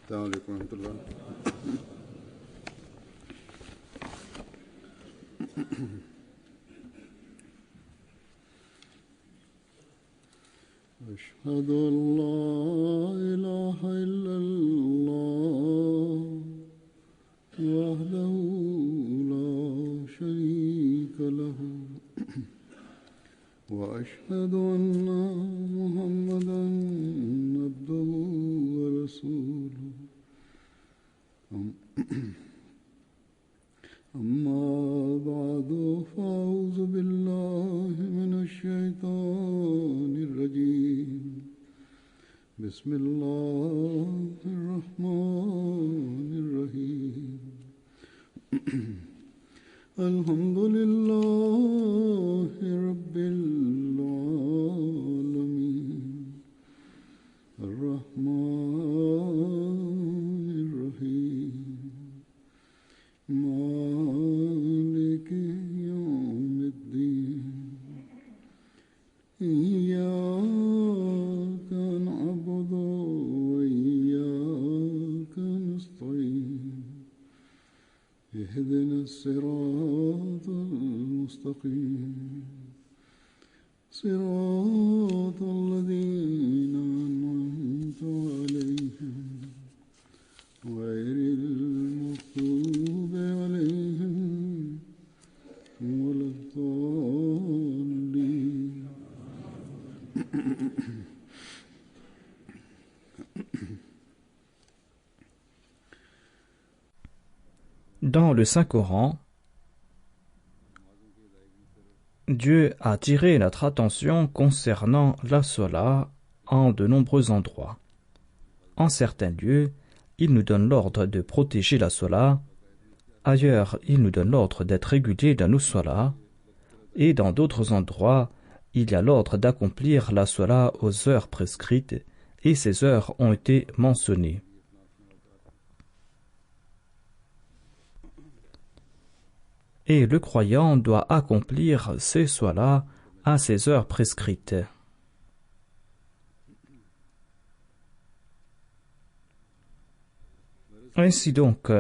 السلام عليكم ورحمة الله. أشهد أن لا إله إلا الله وحده لا شريك له وأشهد أن محمدا عبده ورسوله أما بعد فأعوذ بالله من الشيطان الرجيم بسم الله الرحمن الرحيم الحمد لله رب العالمين الرحمن الرحيم مالك يوم الدين إياك نعبد وإياك نستعين اهدنا الصراط المستقيم صراط الذين أنعمت عليهم غير المغضوب عليهم ولا الضالين. Dans le Saint-Coran, Dieu a attiré notre attention concernant la Salat en de nombreux endroits. En certains lieux, il nous donne l'ordre de protéger la Salat, ailleurs il nous donne l'ordre d'être régulier dans nos Salats, et dans d'autres endroits, il y a l'ordre d'accomplir la Salat aux heures prescrites, et ces heures ont été mentionnées. Et le croyant doit accomplir ces salats à ces heures prescrites. Ainsi donc,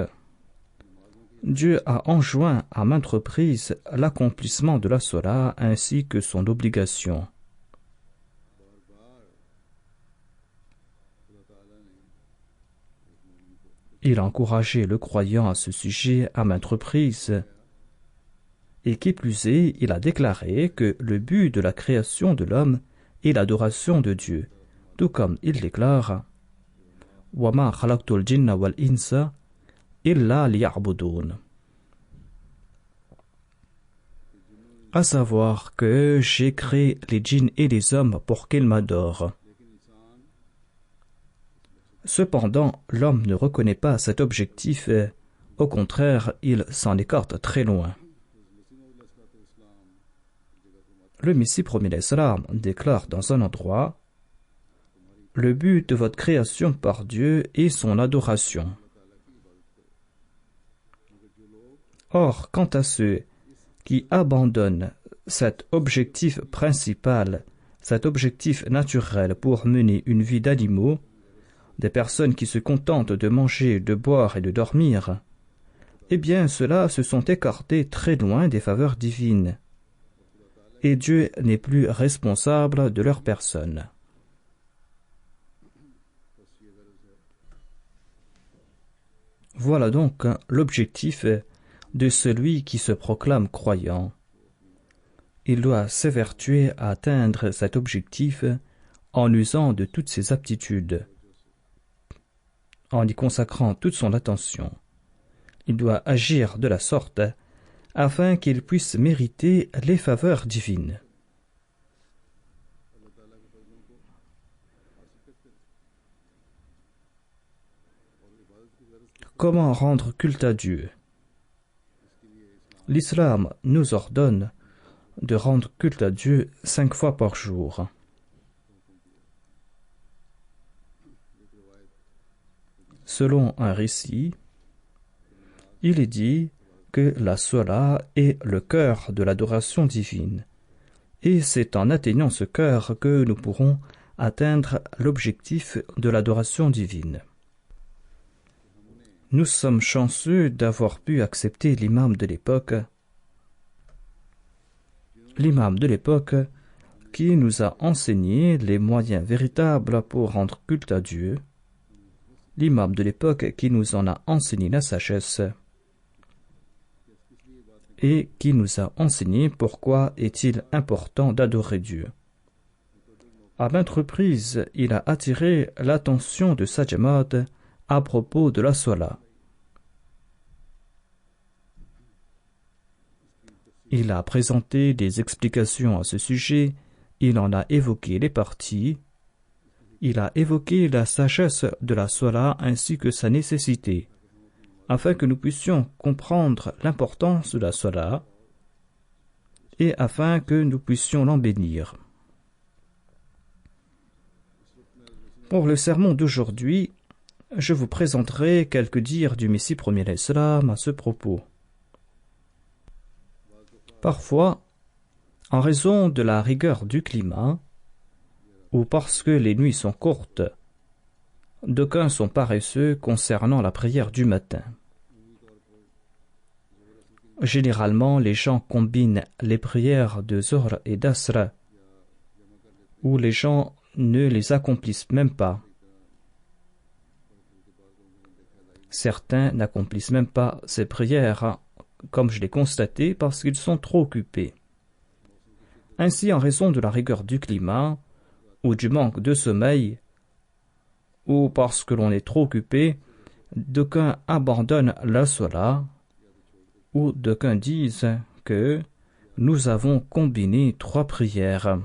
Dieu a enjoint à maintes reprises l'accomplissement de la salat ainsi que son obligation. Il a encouragé le croyant à ce sujet à maintes reprises. Et qui plus est, il a déclaré que le but de la création de l'homme est l'adoration de Dieu, tout comme il déclare « Wa ma khalaqtul jinna wal insa illa liya'budun » à savoir que j'ai créé les djinns et les hommes pour qu'ils m'adorent. Cependant, l'homme ne reconnaît pas cet objectif, au contraire, il s'en écarte très loin. Le Messie premier l'Islam déclare dans un endroit « Le but de votre création par Dieu est son adoration. » Or, quant à ceux qui abandonnent cet objectif principal, cet objectif naturel pour mener une vie d'animaux, des personnes qui se contentent de manger, de boire et de dormir, eh bien ceux-là se sont écartés très loin des faveurs divines. Et Dieu n'est plus responsable de leur personne. Voilà donc l'objectif de celui qui se proclame croyant. Il doit s'évertuer à atteindre cet objectif en usant de toutes ses aptitudes, en y consacrant toute son attention. Il doit agir de la sorte afin qu'il puisse mériter les faveurs divines. Comment rendre culte à Dieu? L'islam nous ordonne de rendre culte à Dieu 5 fois par jour. Selon un récit, il est dit que la Salat est le cœur de l'adoration divine, et c'est en atteignant ce cœur que nous pourrons atteindre l'objectif de l'adoration divine. Nous sommes chanceux d'avoir pu accepter l'imam de l'époque. L'imam de l'époque qui nous a enseigné les moyens véritables pour rendre culte à Dieu. L'imam de l'époque qui nous en a enseigné la sagesse et qui nous a enseigné pourquoi est-il important d'adorer Dieu. À maintes reprises, il a attiré l'attention de sa Jamaat à propos de la Salat. Il a présenté des explications à ce sujet, il en a évoqué les parties, il a évoqué la sagesse de la Salat ainsi que sa nécessité, afin que nous puissions comprendre l'importance de la Salat et afin que nous puissions l'en bénir. Pour le sermon d'aujourd'hui, je vous présenterai quelques dires du Messie premier l'Islam à ce propos. Parfois, en raison de la rigueur du climat, ou parce que les nuits sont courtes, d'aucuns sont paresseux concernant la prière du matin. Généralement, les gens combinent les prières de Zohr et d'Asr, ou les gens ne les accomplissent même pas. Certains n'accomplissent même pas ces prières, comme je l'ai constaté, parce qu'ils sont trop occupés. Ainsi, en raison de la rigueur du climat, ou du manque de sommeil, ou parce que l'on est trop occupé, d'aucuns abandonnent la Salat, ou d'aucuns disent que nous avons combiné 3 prières.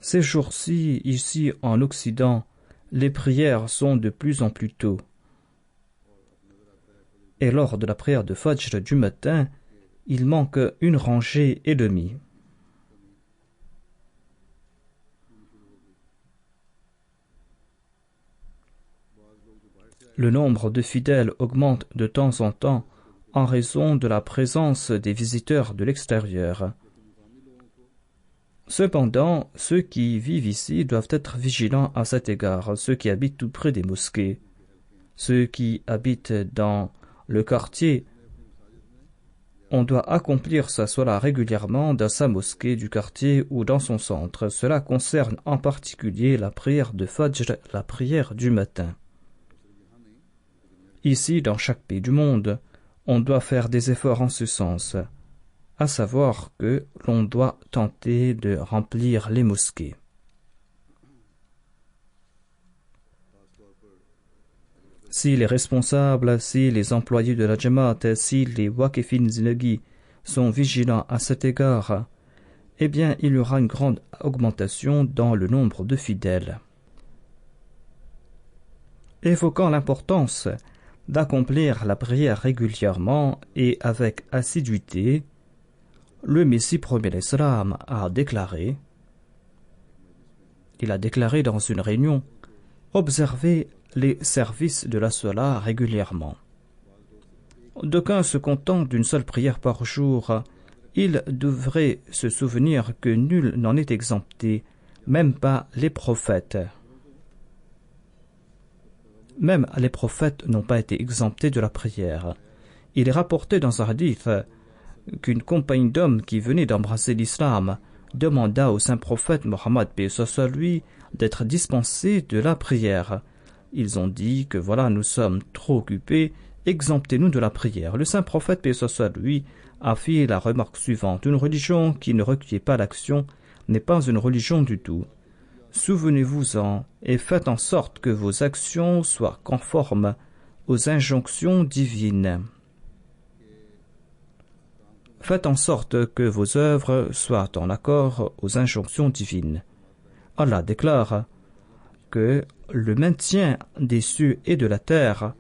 Ces jours-ci, ici en Occident, les prières sont de plus en plus tôt. Et lors de la prière de Fajr du matin, il manque 1 rangée et demie. Le nombre de fidèles augmente de temps en temps en raison de la présence des visiteurs de l'extérieur. Cependant, ceux qui vivent ici doivent être vigilants à cet égard, ceux qui habitent tout près des mosquées, ceux qui habitent dans le quartier. On doit accomplir sa Salat régulièrement dans sa mosquée du quartier ou dans son centre. Cela concerne en particulier la prière de Fajr, la prière du matin. Ici, dans chaque pays du monde, on doit faire des efforts en ce sens, à savoir que l'on doit tenter de remplir les mosquées. Si les responsables, si les employés de la Jamaat, si les Waqifin Zinagi sont vigilants à cet égard, eh bien il y aura une grande augmentation dans le nombre de fidèles. Évoquant l'importance d'accomplir la prière régulièrement et avec assiduité, le Messie premier l'Islam a déclaré, dans une réunion, observer les services de la Salat régulièrement. D'aucuns se contentent d'une seule prière par jour. Ils devraient se souvenir que nul n'en est exempté, même pas les prophètes. Même les prophètes n'ont pas été exemptés de la prière. Il est rapporté dans un hadith qu'une compagnie d'hommes qui venait d'embrasser l'islam demanda au saint prophète Mohammed paix soit lui d'être dispensé de la prière. Ils ont dit que voilà, nous sommes trop occupés, exemptez-nous de la prière. Le saint prophète paix soit lui a fait la remarque suivante: une religion qui ne requiert pas l'action n'est pas une religion du tout. Souvenez-vous-en et faites en sorte que vos actions soient conformes aux injonctions divines. Faites en sorte que vos œuvres soient en accord aux injonctions divines. Allah déclare que le maintien des cieux et de la terre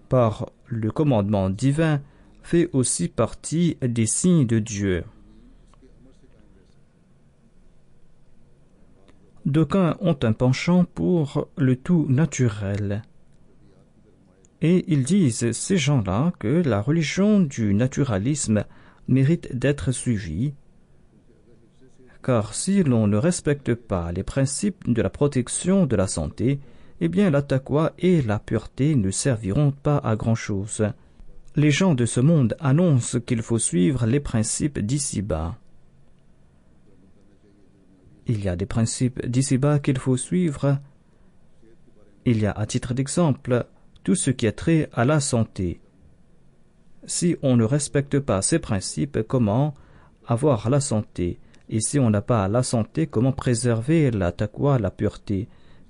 par le commandement divin fait aussi partie des signes de Dieu. D'aucuns ont un penchant pour le tout naturel. Et ils disent, ces gens-là, que la religion du naturalisme mérite d'être suivie, car si l'on ne respecte pas les principes de la protection de la santé, eh bien la taqwa et la pureté ne serviront pas à grand-chose. Les gens de ce monde annoncent qu'il faut suivre les principes d'ici-bas. Il y a des principes d'ici-bas qu'il faut suivre. Il y a, à titre d'exemple, tout ce qui est trait à la santé. Si on ne respecte pas ces principes, comment avoir la santé? Et si on n'a pas la santé, comment préserver la taqwa, la pureté?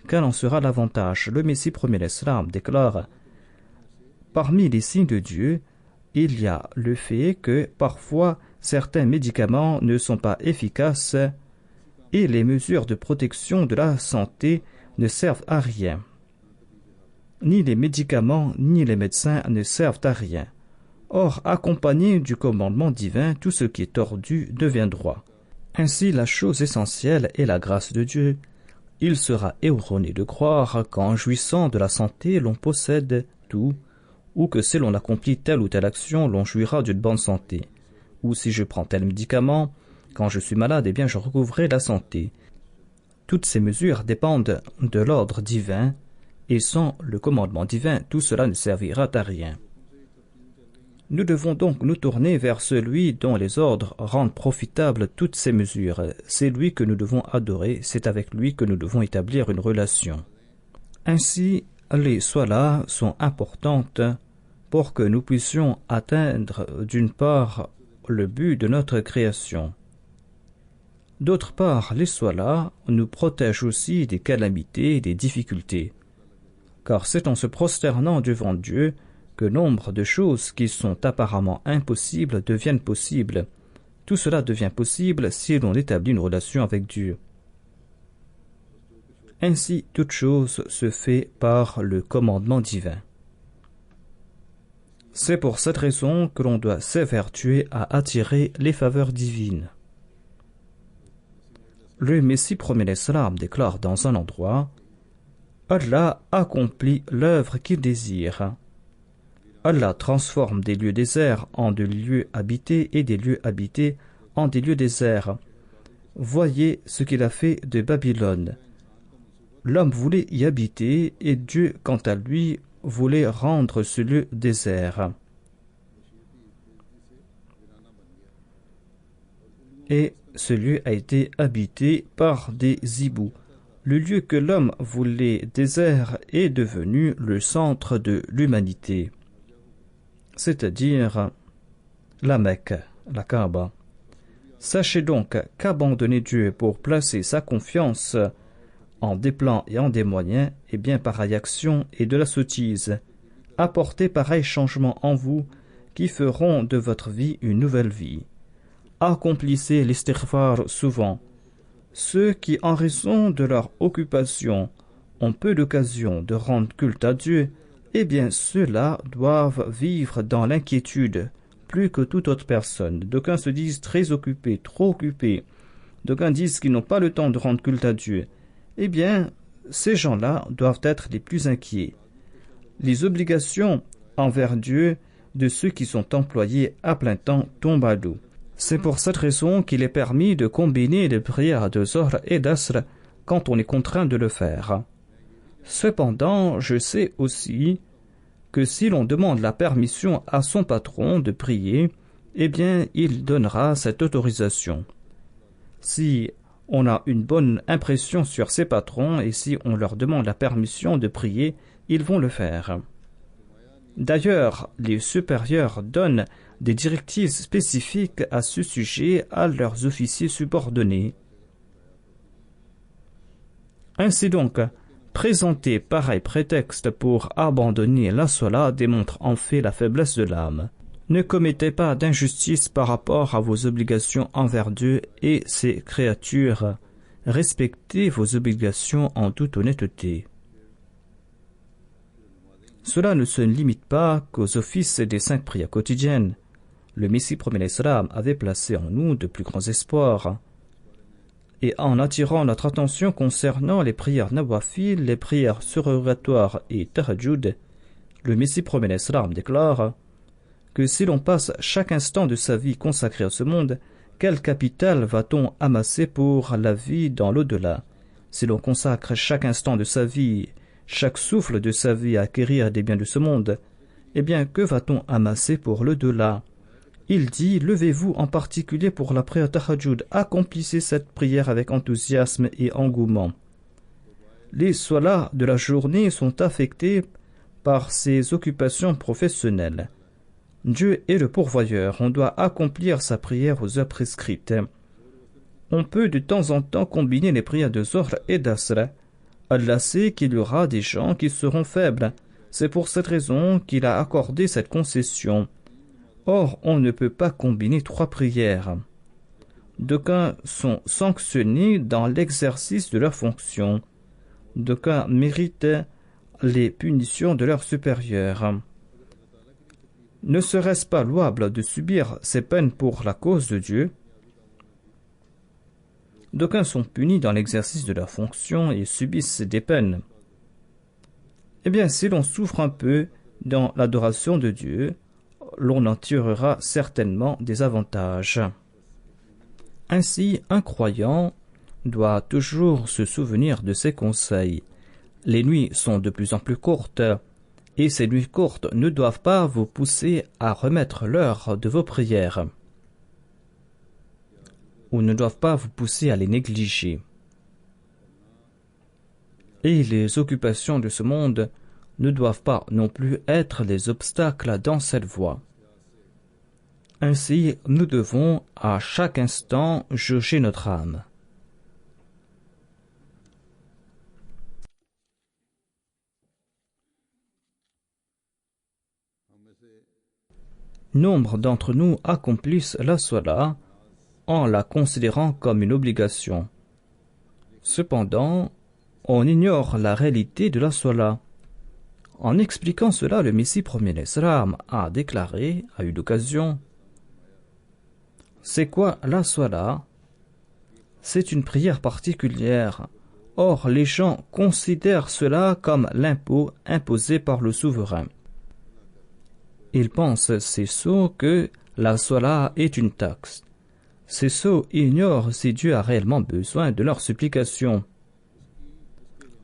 Quel en sera l'avantage? Le Messie premier l'Islam déclare: parmi les signes de Dieu, il y a le fait que parfois certains médicaments ne sont pas efficaces et les mesures de protection de la santé ne servent à rien. Ni les médicaments ni les médecins ne servent à rien. Or, accompagné du commandement divin, tout ce qui est tordu devient droit. Ainsi, la chose essentielle est la grâce de Dieu. Il sera erroné de croire qu'en jouissant de la santé, l'on possède tout, ou que si l'on accomplit telle ou telle action, l'on jouira d'une bonne santé. Ou si je prends tel médicament, quand je suis malade, eh bien je recouvrerai la santé. Toutes ces mesures dépendent de l'ordre divin, et sans le commandement divin, tout cela ne servira à rien. Nous devons donc nous tourner vers celui dont les ordres rendent profitables toutes ces mesures. C'est lui que nous devons adorer, c'est avec lui que nous devons établir une relation. Ainsi, les solas sont importantes pour que nous puissions atteindre d'une part le but de notre création. D'autre part, les solas nous protègent aussi des calamités et des difficultés. Car c'est en se prosternant devant Dieu que nombre de choses qui sont apparemment impossibles deviennent possibles. Tout cela devient possible si l'on établit une relation avec Dieu. Ainsi, toute chose se fait par le commandement divin. C'est pour cette raison que l'on doit s'évertuer à attirer les faveurs divines. Le Messie premier l'Islam déclare dans un endroit: Allah accomplit l'œuvre qu'il désire. Allah transforme des lieux déserts en des lieux habités et des lieux habités en des lieux déserts. Voyez ce qu'il a fait de Babylone. L'homme voulait y habiter et Dieu, quant à lui, voulait rendre ce lieu désert. Et ce lieu a été habité par des hiboux. Le lieu que l'homme voulait désert est devenu le centre de l'humanité, c'est-à-dire la Mecque, la Kaaba. Sachez donc qu'abandonner Dieu pour placer sa confiance en des plans et en des moyens est bien pareille action et de la sottise. Apportez pareil changement en vous qui feront de votre vie une nouvelle vie. Accomplissez l'istighfar souvent. Ceux qui, en raison de leur occupation, ont peu d'occasion de rendre culte à Dieu, eh bien ceux-là doivent vivre dans l'inquiétude plus que toute autre personne. D'aucuns se disent très occupés, trop occupés. D'aucuns disent qu'ils n'ont pas le temps de rendre culte à Dieu. Eh bien, ces gens-là doivent être les plus inquiets. Les obligations envers Dieu de ceux qui sont employés à plein temps tombent à l'eau. C'est pour cette raison qu'il est permis de combiner les prières de Zohr et d'Asr quand on est contraint de le faire. Cependant, je sais aussi que si l'on demande la permission à son patron de prier, eh bien, il donnera cette autorisation. Si on a une bonne impression sur ses patrons et si on leur demande la permission de prier, ils vont le faire. D'ailleurs, les supérieurs donnent des directives spécifiques à ce sujet à leurs officiers subordonnés. Ainsi donc, présenter pareil prétexte pour abandonner la Salat démontre en fait la faiblesse de l'âme. Ne commettez pas d'injustice par rapport à vos obligations envers Dieu et ses créatures. Respectez vos obligations en toute honnêteté. Cela ne se limite pas qu'aux offices des 5 prières quotidiennes. Le Messie premier l'Islam avait placé en nous de plus grands espoirs. Et en attirant notre attention concernant les prières nawafil, les prières surrogatoires et tahajjud, le Messie premier l'Islam déclare que si l'on passe chaque instant de sa vie consacré à ce monde, quel capital va-t-on amasser pour la vie dans l'au-delà? Si l'on consacre chaque instant de sa vie, chaque souffle de sa vie à acquérir des biens de ce monde, eh bien, que va-t-on amasser pour l'au-delà? Il dit, levez-vous en particulier pour la prière Tahajjud, accomplissez cette prière avec enthousiasme et engouement. Les solas de la journée sont affectés par ses occupations professionnelles. Dieu est le pourvoyeur, on doit accomplir sa prière aux heures prescrites. On peut de temps en temps combiner les prières de Zohr et d'Asr. Allah sait qu'il y aura des gens qui seront faibles. C'est pour cette raison qu'il a accordé cette concession. Or, on ne peut pas combiner 3 prières. D'aucuns sont sanctionnés dans l'exercice de leurs fonctions. D'aucuns méritent les punitions de leurs supérieurs. Ne serait-ce pas louable de subir ces peines pour la cause de Dieu? D'aucuns sont punis dans l'exercice de leurs fonctions et subissent des peines. Eh bien, si l'on souffre un peu dans l'adoration de Dieu, l'on en tirera certainement des avantages. Ainsi, un croyant doit toujours se souvenir de ses conseils. Les nuits sont de plus en plus courtes, et ces nuits courtes ne doivent pas vous pousser à remettre l'heure de vos prières, ou ne doivent pas vous pousser à les négliger. Et les occupations de ce monde ne doivent pas non plus être des obstacles dans cette voie. Ainsi, nous devons à chaque instant jauger notre âme. Nombre d'entre nous accomplissent la Salat en la considérant comme une obligation. Cependant, on ignore la réalité de la Salat. En expliquant cela, le Messie premier l'Islam a déclaré à une occasion: c'est quoi la Salat? C'est une prière particulière. Or, les gens considèrent cela comme l'impôt imposé par le souverain. Ils pensent, ces sots, que la Salat est une taxe. Ces sots ignorent si Dieu a réellement besoin de leur supplication.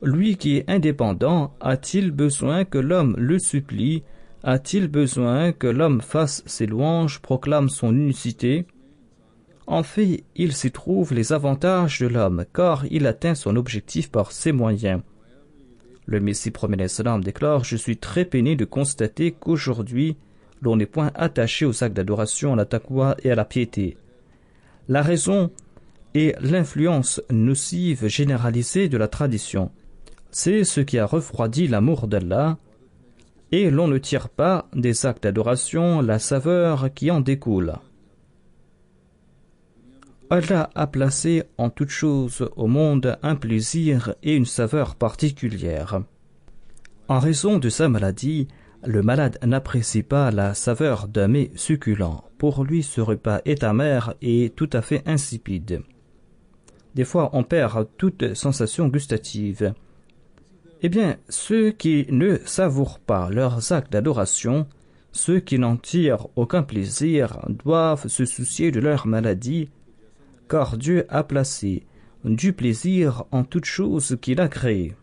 Lui qui est indépendant, a-t-il besoin que l'homme le supplie? A-t-il besoin que l'homme fasse ses louanges, proclame son unicité? En fait, il s'y trouve les avantages de l'homme, car il atteint son objectif par ses moyens. Le Messie premier l'Islam déclare: je suis très peiné de constater qu'aujourd'hui, l'on n'est point attaché aux actes d'adoration, à la taqwa et à la piété. La raison est l'influence nocive généralisée de la tradition. C'est ce qui a refroidi l'amour d'Allah, et l'on ne tire pas des actes d'adoration la saveur qui en découle. Allah a placé en toute chose au monde un plaisir et une saveur particulière. En raison de sa maladie, le malade n'apprécie pas la saveur d'un mets succulent. Pour lui, ce repas est amer et tout à fait insipide. Des fois, on perd toute sensation gustative. Eh bien, ceux qui ne savourent pas leurs actes d'adoration, ceux qui n'en tirent aucun plaisir, doivent se soucier de leur maladie, car Dieu a placé du plaisir en toute chose qu'il a créée.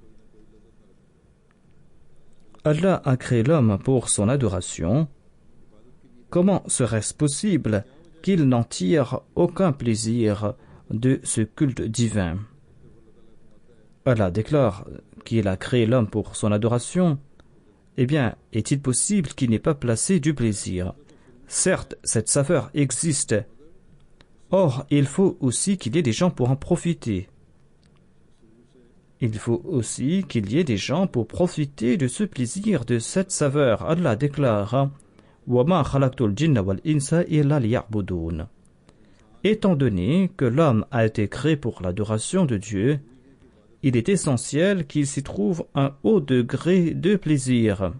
Allah a créé l'homme pour son adoration. Comment serait-ce possible qu'il n'en tire aucun plaisir de ce culte divin? Allah déclare qu'il a créé l'homme pour son adoration. Eh bien, est-il possible qu'il n'ait pas placé du plaisir? Certes, cette saveur existe. Or, il faut aussi qu'il y ait des gens pour en profiter. Il faut aussi qu'il y ait des gens pour profiter de ce plaisir, de cette saveur. Allah déclare: وَمَا خَلَقْتُ الْجِنَّ وَالْإِنسَ إِلَّا لِيَعْبُدُونَ. Étant donné que l'homme a été créé pour l'adoration de Dieu, il est essentiel qu'il s'y trouve un haut degré de plaisir.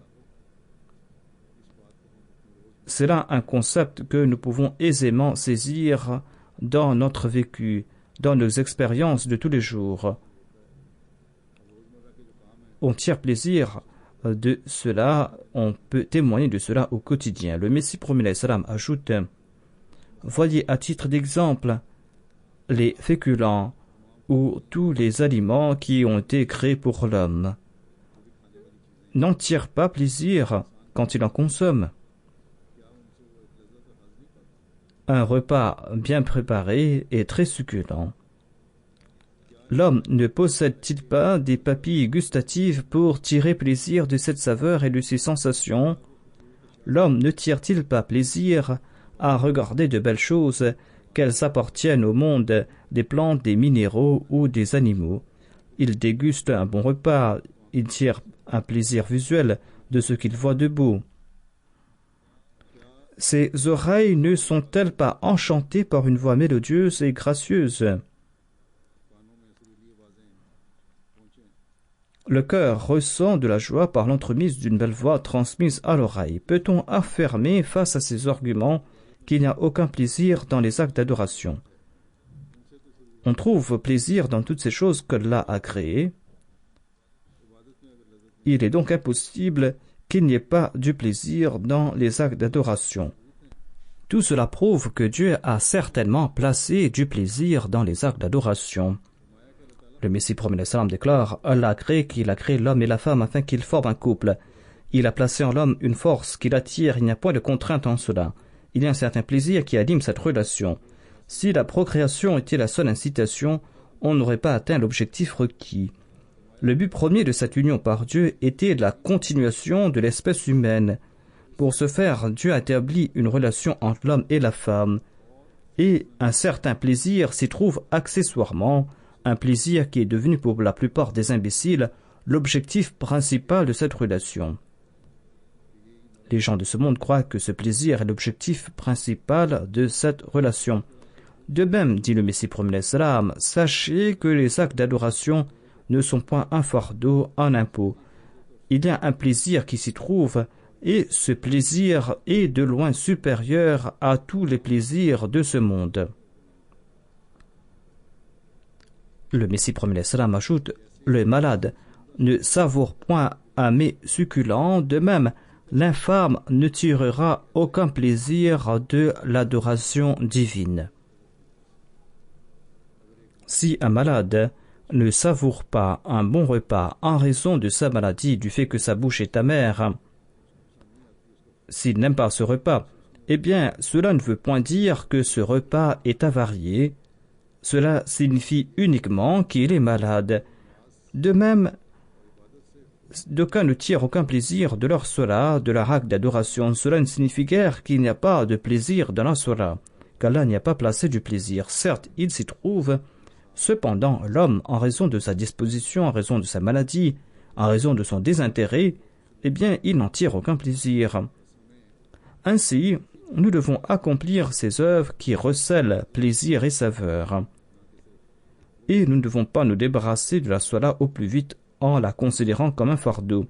C'est là un concept que nous pouvons aisément saisir dans notre vécu, dans nos expériences de tous les jours. On tire plaisir de cela, on peut témoigner de cela au quotidien. Le Messie premier l'Islam ajoute: Voyez à titre d'exemple les féculents ou tous les aliments qui ont été créés pour l'homme. N'en tire pas plaisir quand il en consomme. Un repas bien préparé est très succulent. L'homme ne possède-t-il pas des papilles gustatives pour tirer plaisir de cette saveur et de ces sensations? L'homme ne tire-t-il pas plaisir à regarder de belles choses, qu'elles appartiennent au monde des plantes, des minéraux ou des animaux? Il déguste un bon repas, il tire un plaisir visuel de ce qu'il voit de beau. Ses oreilles ne sont-elles pas enchantées par une voix mélodieuse et gracieuse? Le cœur ressent de la joie par l'entremise d'une belle voix transmise à l'oreille. Peut-on affirmer face à ces arguments qu'il n'y a aucun plaisir dans les actes d'adoration? On trouve plaisir dans toutes ces choses qu'Allah a créées. Il est donc impossible qu'il n'y ait pas du plaisir dans les actes d'adoration. Tout cela prouve que Dieu a certainement placé du plaisir dans les actes d'adoration. Le Messie prophète sallam déclare: Allah a créé qu'il a créé l'homme et la femme afin qu'ils forment un couple. Il a placé en l'homme une force qui l'attire, il n'y a point de contrainte en cela. Il y a un certain plaisir qui anime cette relation. Si la procréation était la seule incitation, on n'aurait pas atteint l'objectif requis. Le but premier de cette union par Dieu était la continuation de l'espèce humaine. Pour ce faire, Dieu a établi une relation entre l'homme et la femme. Et un certain plaisir s'y trouve accessoirement, un plaisir qui est devenu pour la plupart des imbéciles l'objectif principal de cette relation. Les gens de ce monde croient que ce plaisir est l'objectif principal de cette relation. De même, dit le Messie prophète sallam, sachez que les actes d'adoration ne sont point un fardeau, un impôt. Il y a un plaisir qui s'y trouve, et ce plaisir est de loin supérieur à tous les plaisirs de ce monde. Le Messie prophète sallam ajoute: le malade ne savoure point un mets succulent, de même l'infâme ne tirera aucun plaisir de l'adoration divine. Si un malade ne savoure pas un bon repas en raison de sa maladie, du fait que sa bouche est amère, s'il n'aime pas ce repas, eh bien, cela ne veut point dire que ce repas est avarié. Cela signifie uniquement qu'il est malade. De même, d'aucuns ne tirent aucun plaisir de leur sola, de leur acte d'adoration. Cela ne signifie guère qu'il n'y a pas de plaisir dans la sola, qu'Allah n'y a pas placé du plaisir. Certes, il s'y trouve. Cependant, l'homme, en raison de sa disposition, en raison de sa maladie, en raison de son désintérêt, eh bien, il n'en tire aucun plaisir. Ainsi, nous devons accomplir ces œuvres qui recèlent plaisir et saveur. Et nous ne devons pas nous débarrasser de la sola au plus vite en la considérant comme un fardeau.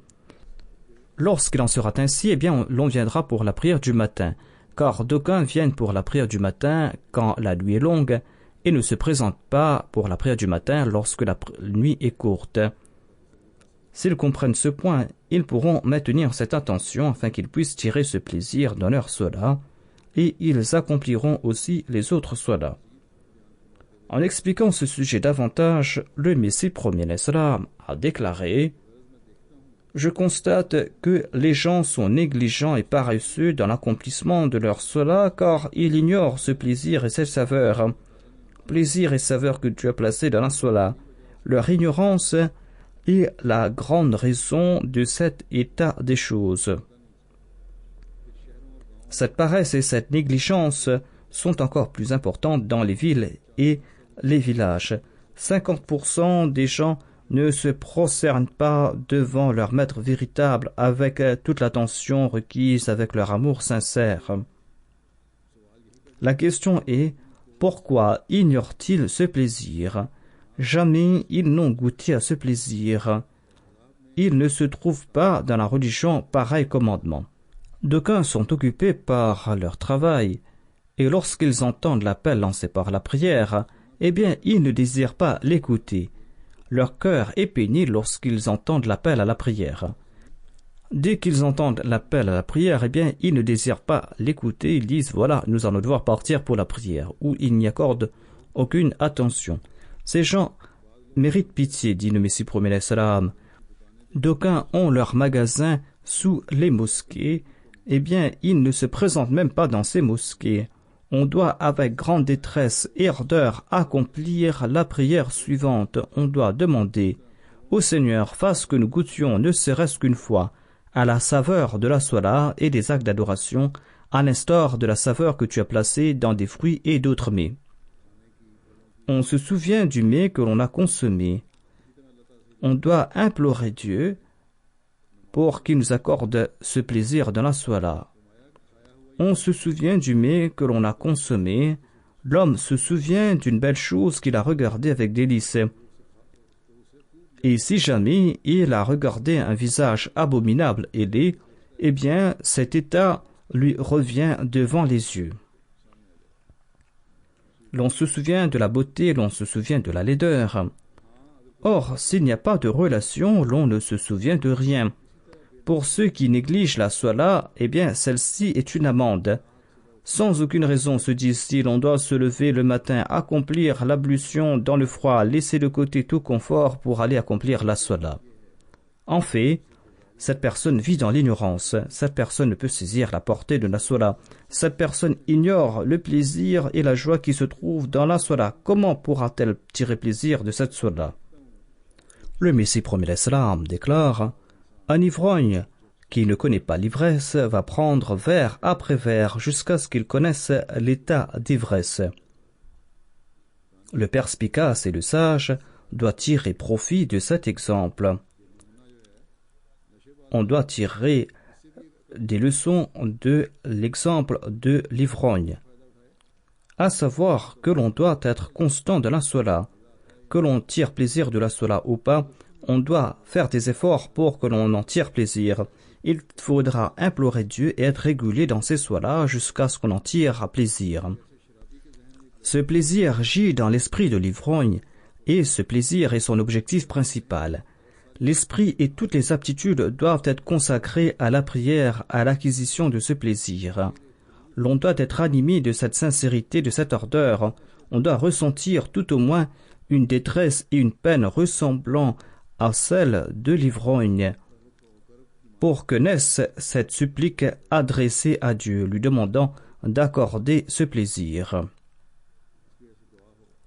Lorsqu'il en sera ainsi, eh bien, l'on viendra pour la prière du matin, car d'aucuns viennent pour la prière du matin quand la nuit est longue et ne se présentent pas pour la prière du matin lorsque la nuit est courte. S'ils comprennent ce point, ils pourront maintenir cette attention afin qu'ils puissent tirer ce plaisir dans leur sola, et ils accompliront aussi les autres solas. En expliquant ce sujet davantage, le Messie prophète sallam a déclaré: je constate que les gens sont négligents et paresseux dans l'accomplissement de leur sola, car ils ignorent ce plaisir et cette saveur. Plaisir et saveur que Dieu a placé dans la sola. Leur ignorance est la grande raison de cet état des choses. Cette paresse et cette négligence sont encore plus importantes dans les villes et les villages. 50% des gens ne se prosternent pas devant leur maître véritable avec toute l'attention requise, avec leur amour sincère. La question est: pourquoi ignorent-ils ce plaisir? Jamais ils n'ont goûté à ce plaisir. Il ne se trouve pas dans la religion pareil commandement. D'aucuns sont occupés par leur travail, et lorsqu'ils entendent l'appel lancé par la prière, eh bien, ils ne désirent pas l'écouter. Leur cœur est peigné lorsqu'ils entendent l'appel à la prière. Dès qu'ils entendent l'appel à la prière, eh bien, ils ne désirent pas l'écouter. Ils disent, voilà, nous allons devoir partir pour la prière, ou ils n'y accordent aucune attention. Ces gens méritent pitié, dit le Messie promet salam. D'aucuns ont leur magasin sous les mosquées. Eh bien, ils ne se présentent même pas dans ces mosquées. On doit, avec grande détresse et ardeur, accomplir la prière suivante. On doit demander au Seigneur, fasse que nous goûtions, ne serait-ce qu'une fois, à la saveur de la sola et des actes d'adoration, à l'instar de la saveur que tu as placée dans des fruits et d'autres mets. On se souvient du mets que l'on a consommé. On doit implorer Dieu pour qu'il nous accorde ce plaisir dans la sola. On se souvient du mets que l'on a consommé. L'homme se souvient d'une belle chose qu'il a regardée avec délice. Et si jamais il a regardé un visage abominable et laid, eh bien cet état lui revient devant les yeux. L'on se souvient de la beauté, l'on se souvient de la laideur. Or, s'il n'y a pas de relation, l'on ne se souvient de rien. Pour ceux qui négligent la sola, eh bien celle-ci est une amende. Sans aucune raison, se disent-ils, on doit se lever le matin, accomplir l'ablution dans le froid, laisser de côté tout confort pour aller accomplir la sola. En fait, cette personne vit dans l'ignorance, cette personne ne peut saisir la portée de la sola, cette personne ignore le plaisir et la joie qui se trouvent dans la sola. Comment pourra-t-elle tirer plaisir de cette sola? Le Messie promet l'Islam déclare, un ivrogne qui ne connaît pas l'ivresse va prendre verre après verre jusqu'à ce qu'il connaisse l'état d'ivresse. Le perspicace et le sage doit tirer profit de cet exemple. On doit tirer des leçons de l'exemple de l'ivrogne, à savoir que l'on doit être constant de la sola, que l'on tire plaisir de la sola ou pas, on doit faire des efforts pour que l'on en tire plaisir. Il faudra implorer Dieu et être régulier dans ces solas jusqu'à ce qu'on en tire à plaisir. Ce plaisir gît dans l'esprit de l'ivrogne et ce plaisir est son objectif principal. L'esprit et toutes les aptitudes doivent être consacrées à la prière, à l'acquisition de ce plaisir. L'on doit être animé de cette sincérité, de cette ardeur. On doit ressentir tout au moins une détresse et une peine ressemblant à celle de l'ivrogne, pour que naisse cette supplique adressée à Dieu, lui demandant d'accorder ce plaisir.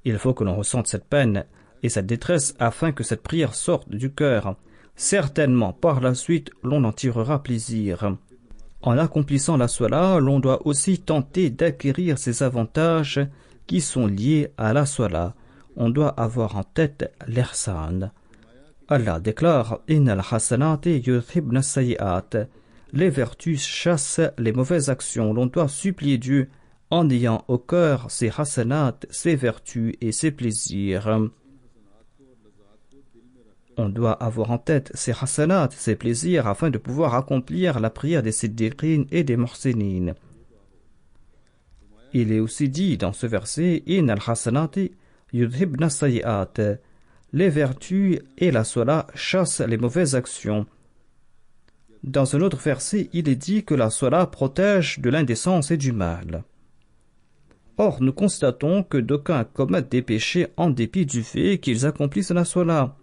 Il faut que l'on ressente cette peine et cette détresse afin que cette prière sorte du cœur. Certainement, par la suite, l'on en tirera plaisir. En accomplissant la sola, l'on doit aussi tenter d'acquérir ces avantages qui sont liés à la sola. On doit avoir en tête l'ihsan. Allah déclare « Innal hasanati yudhibna sayyi'at » Les vertus chassent les mauvaises actions. L'on doit supplier Dieu en ayant au cœur ses hasanat, ses vertus et ses plaisirs. On doit avoir en tête ces hasanat, ces plaisirs, afin de pouvoir accomplir la prière des siddiqines et des muhsinin. Il est aussi dit dans ce verset « Innal hasanati yudhibna sayyi'at » Les vertus et la sola chassent les mauvaises actions. Dans un autre verset, il est dit que la sola protège de l'indécence et du mal. Or, nous constatons que d'aucuns commettent des péchés en dépit du fait qu'ils accomplissent la sola.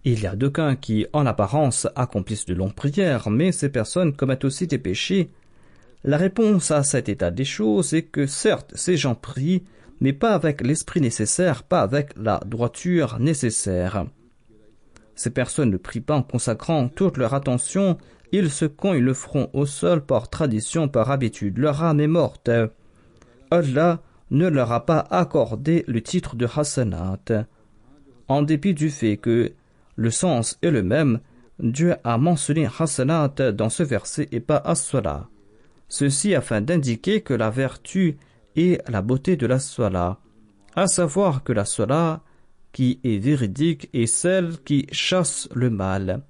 Il y a d'aucuns qui, en apparence, accomplissent de longues prières, mais ces personnes commettent aussi des péchés. La réponse à cet état des choses est que, certes, ces gens prient, mais pas avec l'esprit nécessaire, pas avec la droiture nécessaire. Ces personnes ne prient pas en consacrant toute leur attention, ils se cognent le front au sol par tradition, par habitude. Leur âme est morte. Allah ne leur a pas accordé le titre de hasanat. En dépit du fait que le sens est le même, Dieu a mentionné hasanat dans ce verset et pas as-sola. Ceci afin d'indiquer que la vertu et la beauté de la sola, à savoir que la sola qui est véridique est celle qui chasse le mal.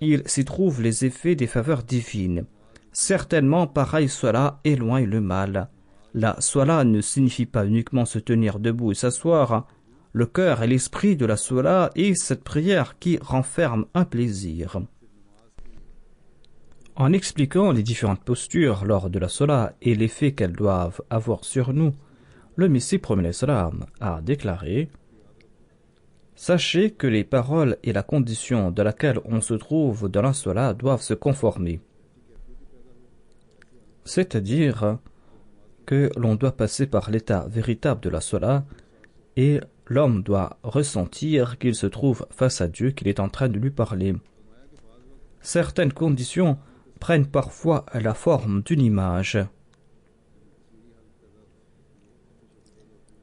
Il s'y trouve les effets des faveurs divines. Certainement, pareille sola éloigne le mal. La sola ne signifie pas uniquement se tenir debout et s'asseoir. Le cœur et l'esprit de la sola est cette prière qui renferme un plaisir. En expliquant les différentes postures lors de la Salat et l'effet qu'elles doivent avoir sur nous, le Messie prophète l'Islam a déclaré: Sachez que les paroles et la condition dans laquelle on se trouve dans la Salat doivent se conformer. C'est-à-dire que l'on doit passer par l'état véritable de la Salat et l'homme doit ressentir qu'il se trouve face à Dieu, qu'il est en train de lui parler. Certaines conditions prennent parfois la forme d'une image.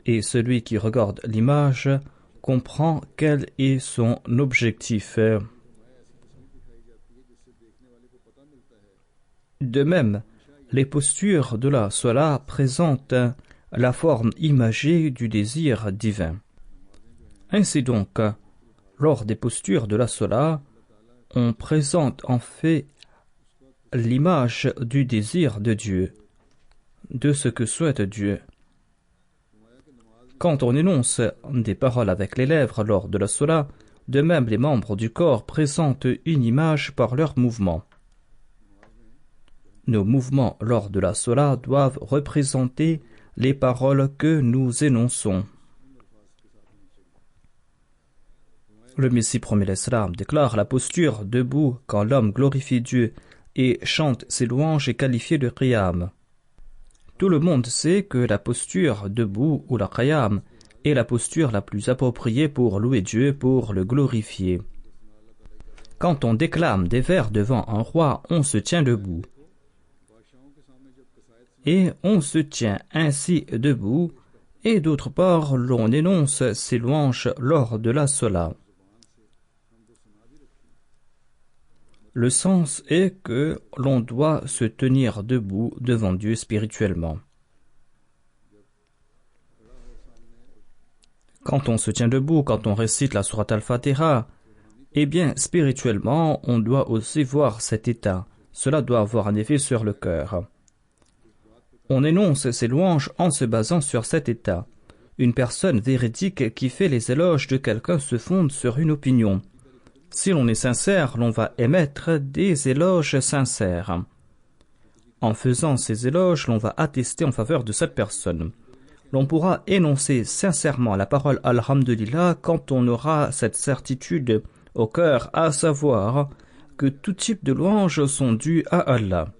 Et celui qui regarde l'image comprend quel est son objectif. De même, les postures de la Salat présentent la forme imagée du désir divin. Ainsi donc, lors des postures de la Salat, on présente en fait l'image du désir de Dieu, de ce que souhaite Dieu. Quand on énonce des paroles avec les lèvres lors de la Salat, de même les membres du corps présentent une image par leurs mouvements. Nos mouvements lors de la Salat doivent représenter les paroles que nous énonçons. Le Messie prophète l'Islam déclare: la posture debout quand l'homme glorifie Dieu et chante ses louanges est qualifiée de qiyam. Tout le monde sait que la posture debout ou la qiyam est la posture la plus appropriée pour louer Dieu, pour le glorifier. Quand on déclame des vers devant un roi, on se tient debout. Et on se tient ainsi debout, et d'autre part, l'on énonce ses louanges lors de la Salat. Le sens est que l'on doit se tenir debout devant Dieu spirituellement. Quand on se tient debout, quand on récite la sourate Al-Fatiha, eh bien, spirituellement, on doit aussi voir cet état. Cela doit avoir un effet sur le cœur. On énonce ses louanges en se basant sur cet état. Une personne véridique qui fait les éloges de quelqu'un se fonde sur une opinion. Si l'on est sincère, l'on va émettre des éloges sincères. En faisant ces éloges, l'on va attester en faveur de cette personne. L'on pourra énoncer sincèrement la parole Alhamdulillah quand on aura cette certitude au cœur, à savoir que tout type de louanges sont dues à Allah.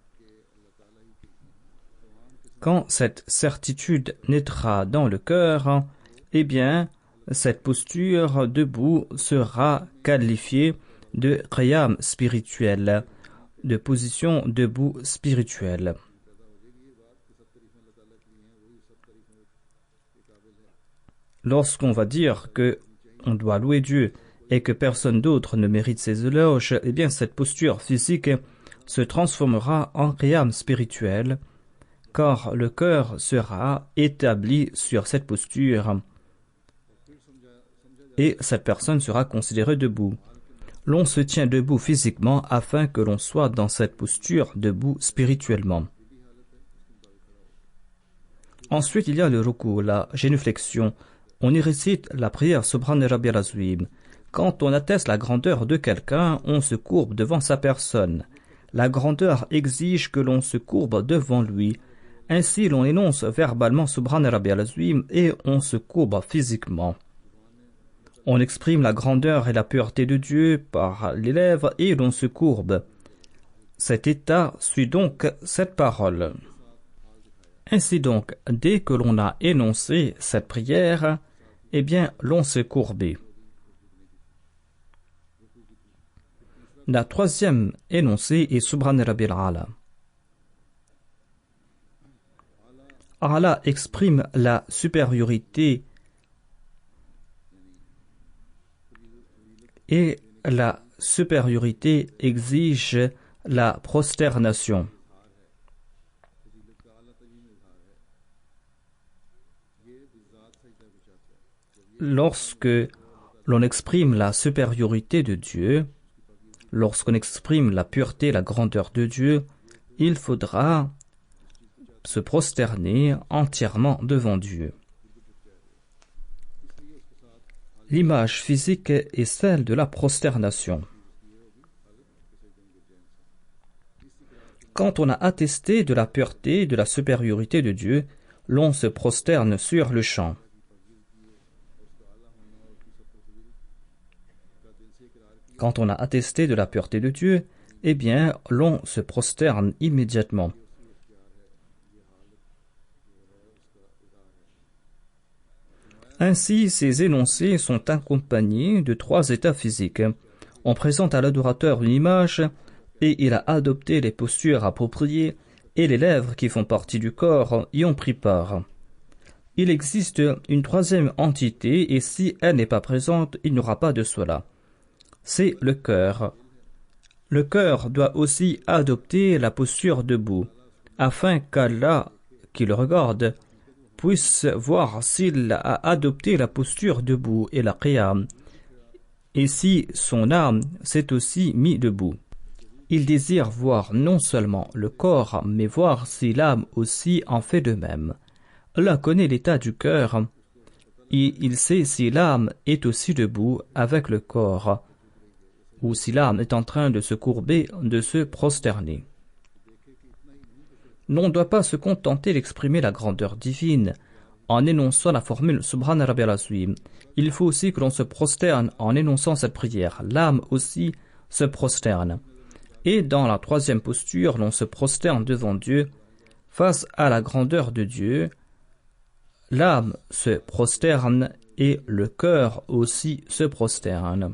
Quand cette certitude naîtra dans le cœur, eh bien, cette posture debout sera qualifiée de qiyam spirituel, de position debout spirituelle. Lorsqu'on va dire que on doit louer Dieu et que personne d'autre ne mérite ses éloges, eh bien cette posture physique se transformera en qiyam spirituel, car le cœur sera établi sur cette posture et cette personne sera considérée debout. L'on se tient debout physiquement afin que l'on soit dans cette posture debout spirituellement. Ensuite, il y a le ruku, la génuflexion. On y récite la prière Subhan Rabbil Azim. Quand on atteste la grandeur de quelqu'un, on se courbe devant sa personne. La grandeur exige que l'on se courbe devant lui. Ainsi, l'on énonce verbalement Subhan Rabbil Azim et on se courbe physiquement. On exprime la grandeur et la pureté de Dieu par les lèvres et l'on se courbe. Cet état suit donc cette parole. Ainsi donc, dès que l'on a énoncé cette prière, eh bien, l'on s'est courbé. La troisième énoncée est Subhan Rabbil Ala. Allah exprime la supériorité et la supériorité exige la prosternation. Lorsque l'on exprime la supériorité de Dieu, lorsqu'on exprime la pureté, la grandeur de Dieu, il faudra se prosterner entièrement devant Dieu. L'image physique est celle de la prosternation. Quand on a attesté de la pureté et de la supériorité de Dieu, l'on se prosterne sur le champ. Quand on a attesté de la pureté de Dieu, eh bien, l'on se prosterne immédiatement. Ainsi, ces énoncés sont accompagnés de 3 états physiques. On présente à l'adorateur une image et il a adopté les postures appropriées et les lèvres qui font partie du corps y ont pris part. Il existe une 3e entité et si elle n'est pas présente, il n'y aura pas de cela. C'est le cœur. Le cœur doit aussi adopter la posture debout, afin qu'Allah, qui le regarde, puisse voir s'il a adopté la posture debout et la qiyam, et si son âme s'est aussi mis debout. Il désire voir non seulement le corps, mais voir si l'âme aussi en fait de même. Allah connaît l'état du cœur, et il sait si l'âme est aussi debout avec le corps, ou si l'âme est en train de se courber, de se prosterner. L'on ne doit pas se contenter d'exprimer la grandeur divine en énonçant la formule Subhana Rabbil Azim. Il faut aussi que l'on se prosterne en énonçant cette prière. L'âme aussi se prosterne. Et dans la 3e posture, l'on se prosterne devant Dieu face à la grandeur de Dieu. L'âme se prosterne et le cœur aussi se prosterne.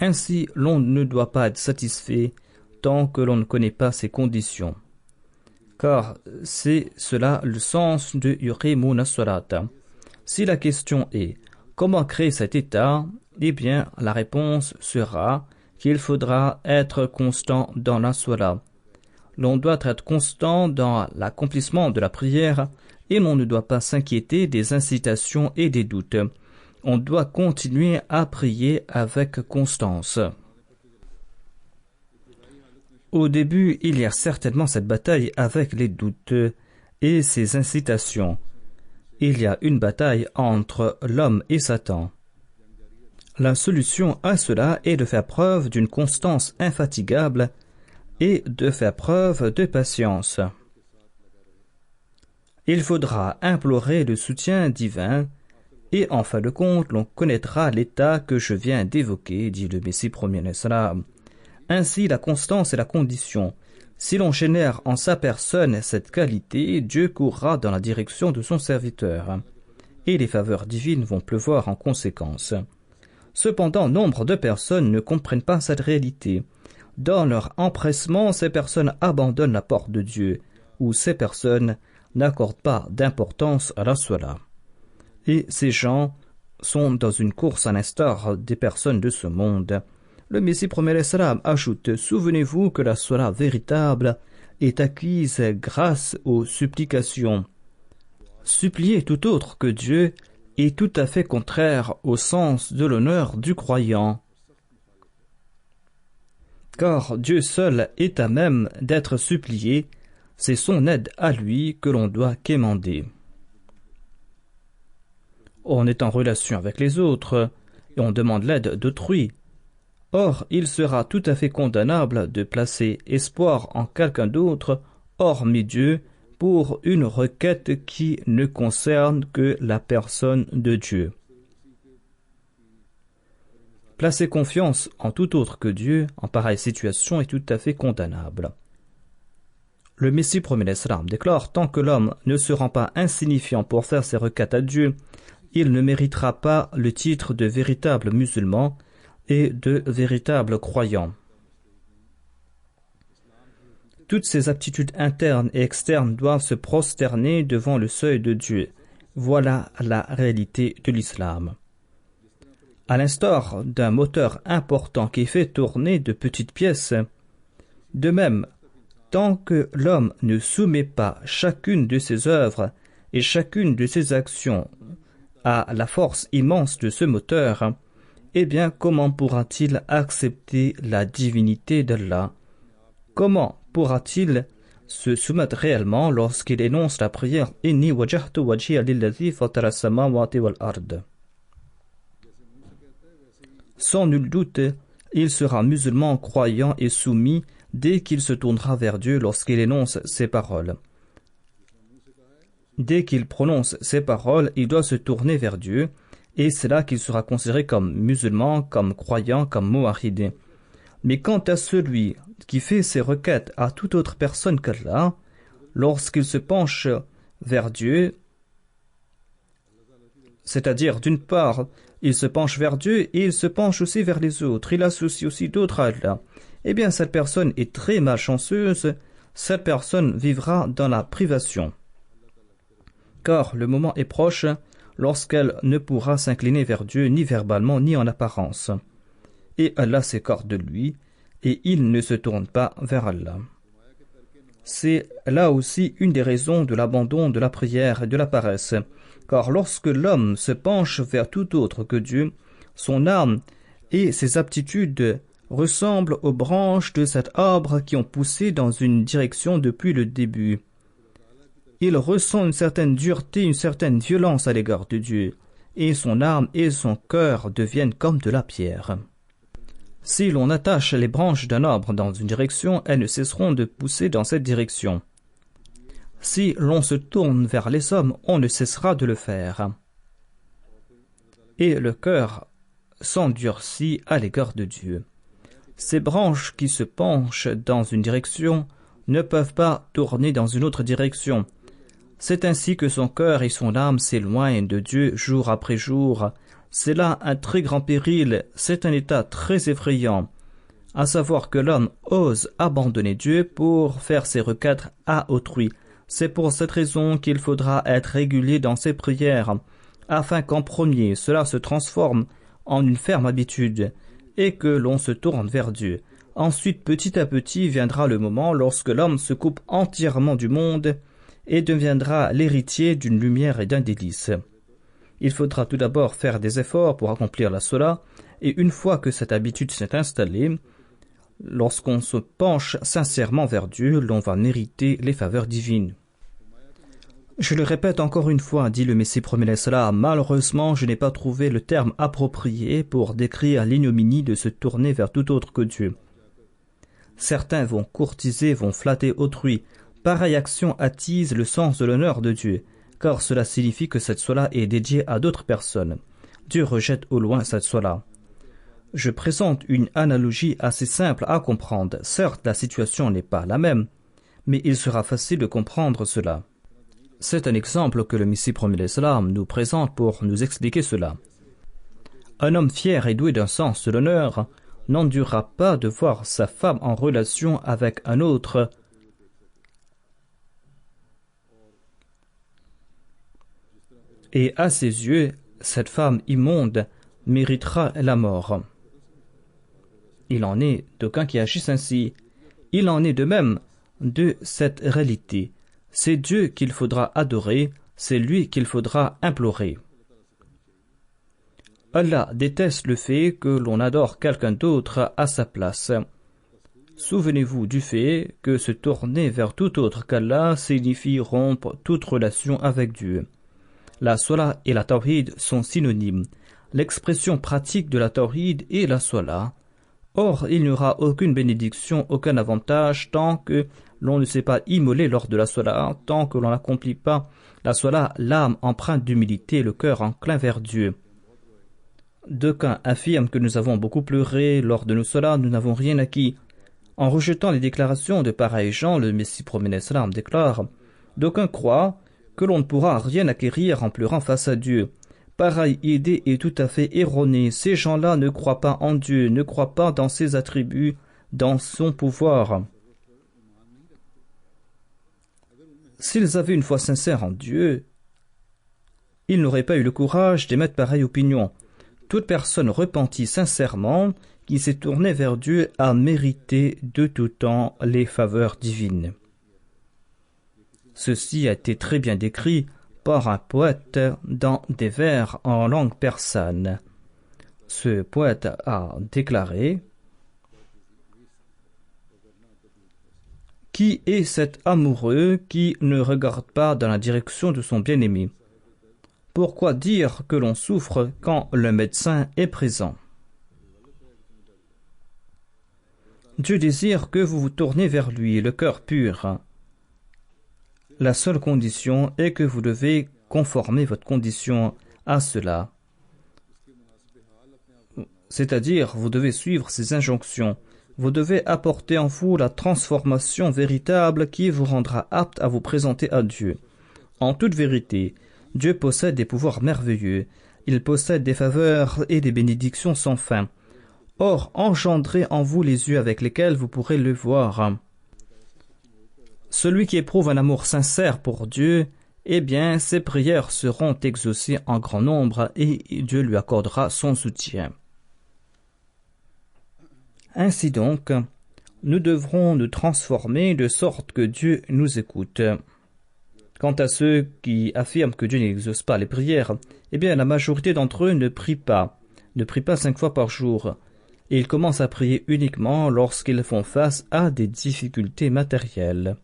Ainsi, l'on ne doit pas être satisfait tant que l'on ne connaît pas ces conditions. Car c'est cela le sens de Yuqimuna Salata. Si la question est comment créer cet état, eh bien la réponse sera qu'il faudra être constant dans la Salat. L'on doit être constant dans l'accomplissement de la prière et l'on ne doit pas s'inquiéter des incitations et des doutes. On doit continuer à prier avec constance. Au début, il y a certainement cette bataille avec les doutes et ces incitations. Il y a une bataille entre l'homme et Satan. La solution à cela est de faire preuve d'une constance infatigable et de faire preuve de patience. Il faudra implorer le soutien divin et en fin de compte, l'on connaîtra l'état que je viens d'évoquer, dit le Messie premier Islam. Ainsi, la constance est la condition. Si l'on génère en sa personne cette qualité, Dieu courra dans la direction de son serviteur, et les faveurs divines vont pleuvoir en conséquence. Cependant, nombre de personnes ne comprennent pas cette réalité. Dans leur empressement, ces personnes abandonnent la porte de Dieu, ou ces personnes n'accordent pas d'importance à la Salat. Et ces gens sont dans une course à l'instar des personnes de ce monde. Le Messie premier Islam ajoute: souvenez-vous que la Salat véritable est acquise grâce aux supplications. Supplier tout autre que Dieu est tout à fait contraire au sens de l'honneur du croyant. Car Dieu seul est à même d'être supplié, c'est son aide à lui que l'on doit quémander. On est en relation avec les autres et on demande l'aide d'autrui. Or, il sera tout à fait condamnable de placer espoir en quelqu'un d'autre, hormis Dieu, pour une requête qui ne concerne que la personne de Dieu. Placer confiance en tout autre que Dieu en pareille situation est tout à fait condamnable. Le Messie premier Islam déclare: tant que l'homme ne se rend pas insignifiant pour faire ses requêtes à Dieu, il ne méritera pas le titre de véritable musulman et de véritable croyant. Toutes ces aptitudes internes et externes doivent se prosterner devant le seuil de Dieu. Voilà la réalité de l'islam. À l'instar d'un moteur important qui fait tourner de petites pièces, de même, tant que l'homme ne soumet pas chacune de ses œuvres et chacune de ses actions à la force immense de ce moteur, eh bien, comment pourra-t-il accepter la divinité d'Allah? Comment pourra-t-il se soumettre réellement lorsqu'il énonce la prière « Inni wajjahtu wajhiya lillazi fatara as-samawati wal ard » Sans nul doute, il sera musulman, croyant et soumis dès qu'il se tournera vers Dieu lorsqu'il énonce ces paroles. Dès qu'il prononce ces paroles, il doit se tourner vers Dieu, et c'est là qu'il sera considéré comme musulman, comme croyant, comme muwahhid. Mais quant à celui qui fait ses requêtes à toute autre personne qu'Allah, lorsqu'il se penche vers Dieu, c'est-à-dire d'une part, il se penche vers Dieu et il se penche aussi vers les autres, il associe aussi d'autres à Allah, eh bien cette personne est très malchanceuse, cette personne vivra dans la privation. Car le moment est proche lorsqu'elle ne pourra s'incliner vers Dieu ni verbalement ni en apparence. Et Allah s'écarte de lui, et il ne se tourne pas vers Allah. C'est là aussi une des raisons de l'abandon de la prière et de la paresse, car lorsque l'homme se penche vers tout autre que Dieu, son âme et ses aptitudes ressemblent aux branches de cet arbre qui ont poussé dans une direction depuis le début. Il ressent une certaine dureté, une certaine violence à l'égard de Dieu, et son âme et son cœur deviennent comme de la pierre. Si l'on attache les branches d'un arbre dans une direction, elles ne cesseront de pousser dans cette direction. Si l'on se tourne vers les hommes, on ne cessera de le faire. Et le cœur s'endurcit à l'égard de Dieu. Ces branches qui se penchent dans une direction ne peuvent pas tourner dans une autre direction. C'est ainsi que son cœur et son âme s'éloignent de Dieu jour après jour. C'est là un très grand péril, c'est un état très effrayant, à savoir que l'homme ose abandonner Dieu pour faire ses requêtes à autrui. C'est pour cette raison qu'il faudra être régulier dans ses prières, afin qu'en premier cela se transforme en une ferme habitude, et que l'on se tourne vers Dieu. Ensuite, petit à petit, viendra le moment lorsque l'homme se coupe entièrement du monde et deviendra l'héritier d'une lumière et d'un délice. Il faudra tout d'abord faire des efforts pour accomplir la Salat, et une fois que cette habitude s'est installée, lorsqu'on se penche sincèrement vers Dieu, l'on va mériter les faveurs divines. Je le répète encore une fois, dit le Messie premier salam, malheureusement je n'ai pas trouvé le terme approprié pour décrire l'ignominie de se tourner vers tout autre que Dieu. Certains vont courtiser, vont flatter autrui. Pareille action attise le sens de l'honneur de Dieu, car cela signifie que cette Salat est dédiée à d'autres personnes. Dieu rejette au loin cette Salat. Je présente une analogie assez simple à comprendre. Certes, la situation n'est pas la même, mais il sera facile de comprendre cela. C'est un exemple que le Messie premier salam nous présente pour nous expliquer cela. Un homme fier et doué d'un sens de l'honneur n'endurera pas de voir sa femme en relation avec un autre, et à ses yeux, cette femme immonde méritera la mort. Il en est d'aucuns qui agissent ainsi. Il en est de même de cette réalité. C'est Dieu qu'il faudra adorer, c'est lui qu'il faudra implorer. Allah déteste le fait que l'on adore quelqu'un d'autre à sa place. Souvenez-vous du fait que se tourner vers tout autre qu'Allah signifie rompre toute relation avec Dieu. La Salat et la Tawhid sont synonymes. L'expression pratique de la Tawhid est la Salat. Or, il n'y aura aucune bénédiction, aucun avantage tant que l'on ne s'est pas immolé lors de la Salat, tant que l'on n'accomplit pas la Salat, l'âme empreinte d'humilité, le cœur enclin vers Dieu. D'aucuns affirment que nous avons beaucoup pleuré lors de nos Salats, nous n'avons rien acquis. En rejetant les déclarations de pareils gens, le Messie premier salam déclare: d'aucuns croient que l'on ne pourra rien acquérir en pleurant face à Dieu. Pareille idée est tout à fait erronée. Ces gens-là ne croient pas en Dieu, ne croient pas dans ses attributs, dans son pouvoir. S'ils avaient une foi sincère en Dieu, ils n'auraient pas eu le courage d'émettre pareille opinion. Toute personne repentie sincèrement, qui s'est tournée vers Dieu, a mérité de tout temps les faveurs divines. Ceci a été très bien décrit par un poète dans des vers en langue persane. Ce poète a déclaré: qui est cet amoureux qui ne regarde pas dans la direction de son bien-aimé? Pourquoi dire que l'on souffre quand le médecin est présent? Dieu désire que vous vous tournez vers lui, le cœur pur. La seule condition est que vous devez conformer votre condition à cela. C'est-à-dire, vous devez suivre ses injonctions. Vous devez apporter en vous la transformation véritable qui vous rendra apte à vous présenter à Dieu. En toute vérité, Dieu possède des pouvoirs merveilleux. Il possède des faveurs et des bénédictions sans fin. Or, engendrez en vous les yeux avec lesquels vous pourrez le voir. Celui qui éprouve un amour sincère pour Dieu, eh bien, ses prières seront exaucées en grand nombre et Dieu lui accordera son soutien. Ainsi donc, nous devrons nous transformer de sorte que Dieu nous écoute. Quant à ceux qui affirment que Dieu n'exauce pas les prières, eh bien, la majorité d'entre eux ne prient pas 5 fois par jour, et ils commencent à prier uniquement lorsqu'ils font face à des difficultés matérielles.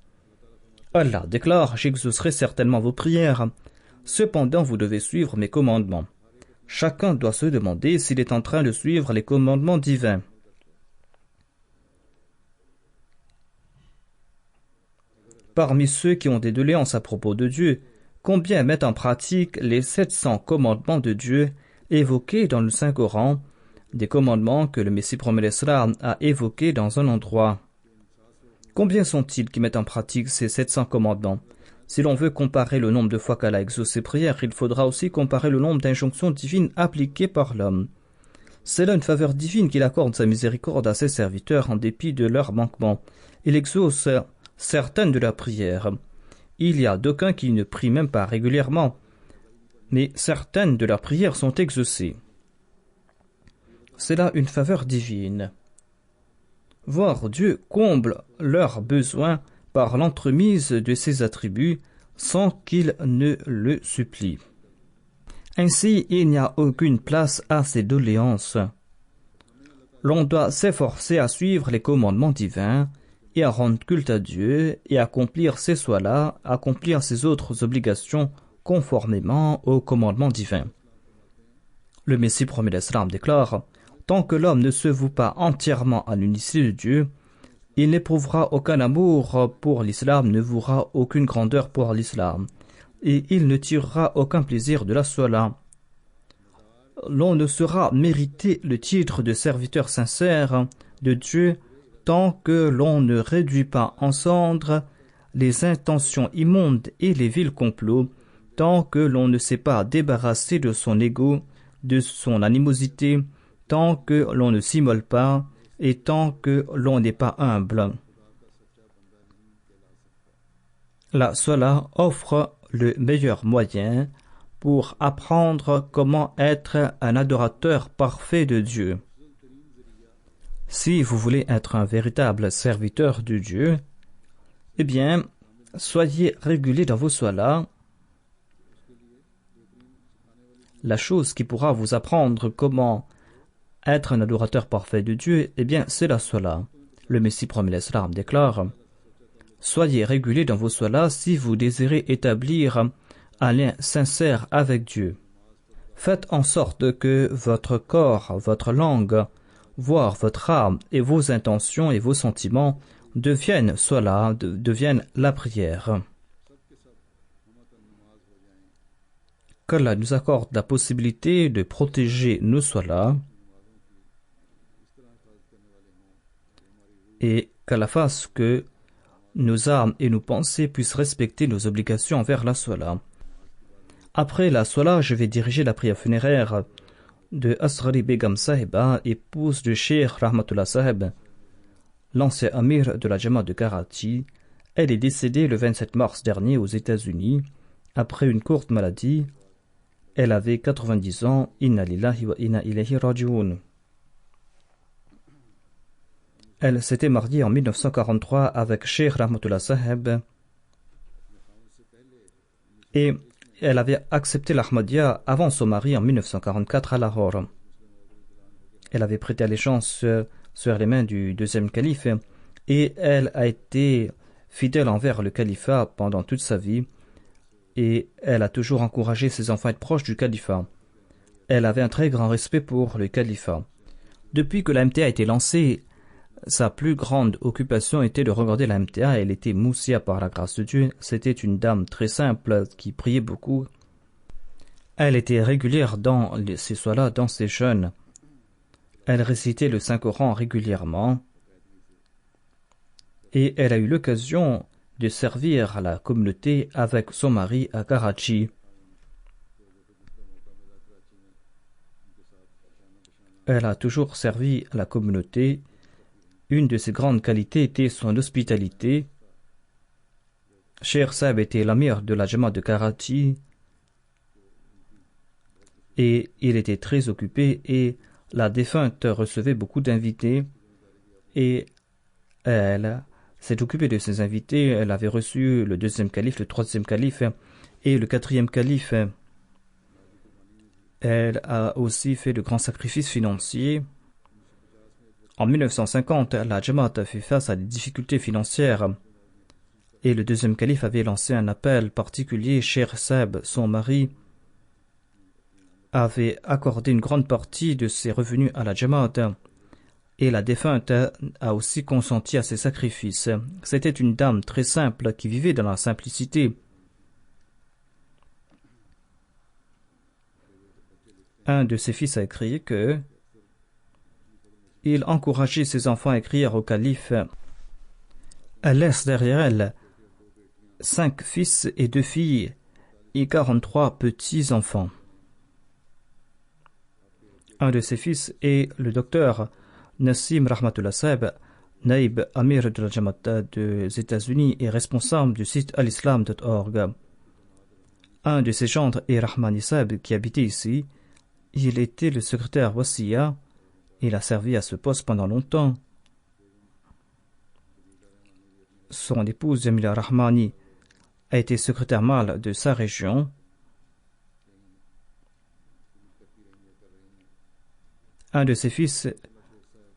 Allah déclare: j'exaucerai certainement vos prières. Cependant, vous devez suivre mes commandements. Chacun doit se demander s'il est en train de suivre les commandements divins. Parmi ceux qui ont des doléances à propos de Dieu, combien mettent en pratique les 700 commandements de Dieu évoqués dans le Saint-Coran, des commandements que le Messie promet a évoqués dans un endroit? Combien sont-ils qui mettent en pratique ces 700 commandements? Si l'on veut comparer le nombre de fois qu'Allah exauce ses prières, il faudra aussi comparer le nombre d'injonctions divines appliquées par l'homme. C'est là une faveur divine qu'il accorde sa miséricorde à ses serviteurs en dépit de leurs manquements. Il exauce certaines de leurs prières. Il y a d'aucuns qui ne prient même pas régulièrement, mais certaines de leurs prières sont exaucées. C'est là une faveur divine. Voir Dieu comble leurs besoins par l'entremise de ses attributs sans qu'ils ne le supplient. Ainsi, il n'y a aucune place à ces doléances. L'on doit s'efforcer à suivre les commandements divins et à rendre culte à Dieu et accomplir ces soins-là, accomplir ses autres obligations conformément aux commandements divins. Le Messie promet l'Islam déclare: tant que l'homme ne se voue pas entièrement à l'unicité de Dieu, il n'éprouvera aucun amour pour l'islam, ne vouera aucune grandeur pour l'islam, et il ne tirera aucun plaisir de la salat. L'on ne saura mériter le titre de serviteur sincère de Dieu tant que l'on ne réduit pas en cendres les intentions immondes et les vils complots, tant que l'on ne s'est pas débarrassé de son ego, de son animosité, tant que l'on ne s'immole pas et tant que l'on n'est pas humble. La Salat offre le meilleur moyen pour apprendre comment être un adorateur parfait de Dieu. Si vous voulez être un véritable serviteur de Dieu, eh bien, soyez réguliers dans vos salats. La chose qui pourra vous apprendre comment être un adorateur parfait de Dieu, eh bien, c'est la salat. Le Messie promet l'Islam déclare: soyez réguliers dans vos salats si vous désirez établir un lien sincère avec Dieu. Faites en sorte que votre corps, votre langue, voire votre âme et vos intentions et vos sentiments deviennent salat, deviennent la prière. Qu'Allah nous accorde la possibilité de protéger nos salats et qu'Allah fasse que nos âmes et nos pensées puissent respecter nos obligations envers la salat. Après la salat, je vais diriger la prière funéraire de Asghari Begum Sahiba, épouse de Cheikh Rahmatullah Sahib, l'ancien amir de la Jamaat de Karachi. Elle est décédée le 27 mars dernier aux États-Unis après une courte maladie. Elle avait 90 ans. Inna lillahi wa inna ilayhi raji'un. Elle s'était mariée en 1943 avec Cheikh Rahmatullah Sahib et elle avait accepté l'Ahmadiyya avant son mari en 1944 à Lahore. Elle avait prêté allégeance sur les mains du deuxième calife et elle a été fidèle envers le califat pendant toute sa vie et elle a toujours encouragé ses enfants à être proches du califat. Elle avait un très grand respect pour le califat. Depuis que la MTA a été lancée, Sa plus grande occupation était de regarder la MTA. Elle était moussia par la grâce de Dieu. C'était une dame très simple qui priait beaucoup. Elle était régulière dans ses solas, dans ses jeûnes. Elle récitait le Saint-Coran régulièrement. Et elle a eu l'occasion de servir la communauté avec son mari à Karachi. Elle a toujours servi la communauté. Une de ses grandes qualités était son hospitalité. Cheikh Saab était l'amir de la Jamaat de Karachi et il était très occupé et la défunte recevait beaucoup d'invités et elle s'est occupée de ses invités. Elle avait reçu le deuxième calife, le troisième calife et le quatrième calife. Elle a aussi fait de grands sacrifices financiers. En 1950, la Jamaat a fait face à des difficultés financières et le deuxième calife avait lancé un appel particulier. Cheikh Saab, son mari, avait accordé une grande partie de ses revenus à la Jamaat et la défunte a aussi consenti à ses sacrifices. C'était une dame très simple qui vivait dans la simplicité. Un de ses fils a écrit que il encourageait ses enfants à écrire au calife. Elle laisse derrière elle 5 fils et 2 filles et 43 petits-enfants. Un de ses fils est le docteur Nassim Rahmatullah Saab, naïb amir de la Jamaat des États-Unis et responsable du site alislam.org. Un de ses gendres est Rahmani Saab qui habitait ici. Il était le secrétaire Wasiya. Il a servi à ce poste pendant longtemps. Son épouse Jamila Rahmani a été secrétaire mâle de sa région. Un de ses fils,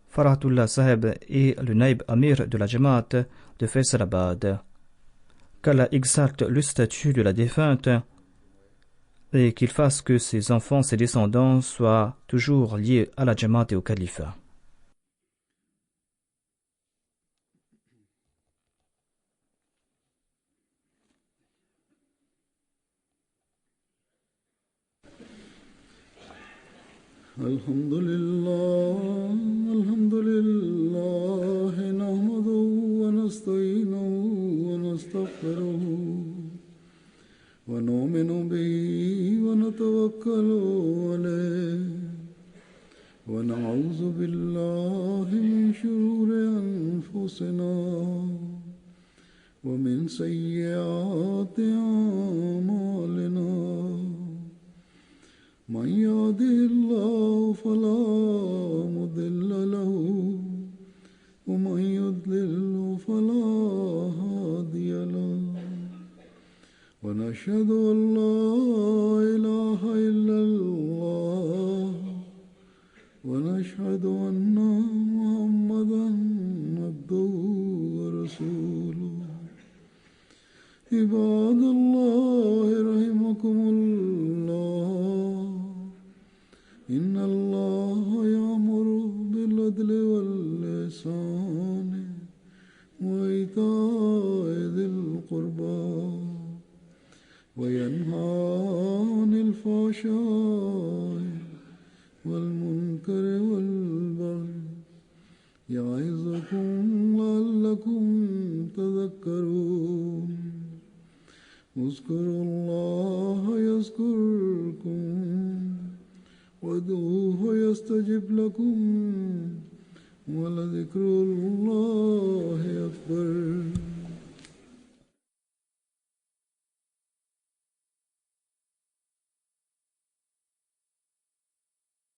Faratullah Saheb, est le naïb amir de la Jamaat de Faisalabad. Qu'Allah exalte le statut de la défunte et qu'il fasse que ses enfants, ses descendants soient toujours liés à la Jamaat et au califat. Alhamdulillah, nahmaduhu wa nasta'inuhu wa nastaghfiruhu wa nu'minu bihi wa natawakkalu alayhi wa na'udhu billahi min shururi anfusina wa min sayyiati a'malina. من يهده الله فلا مضل له ومن يضلل فلا هادي له ونشهد أن لا إله إلا الله ونشهد أن محمدا عبده ورسوله. عباد الله رحمكم الله، إن الله يأمر بالعدل والإحسان وإيتاء ذي القربى وينهى عن الفحشاء والمنكر والبغي يعظكم لعلكم تذكرون. اذكروا الله يذكركم وادعوه يستجب لكم ولذكر الله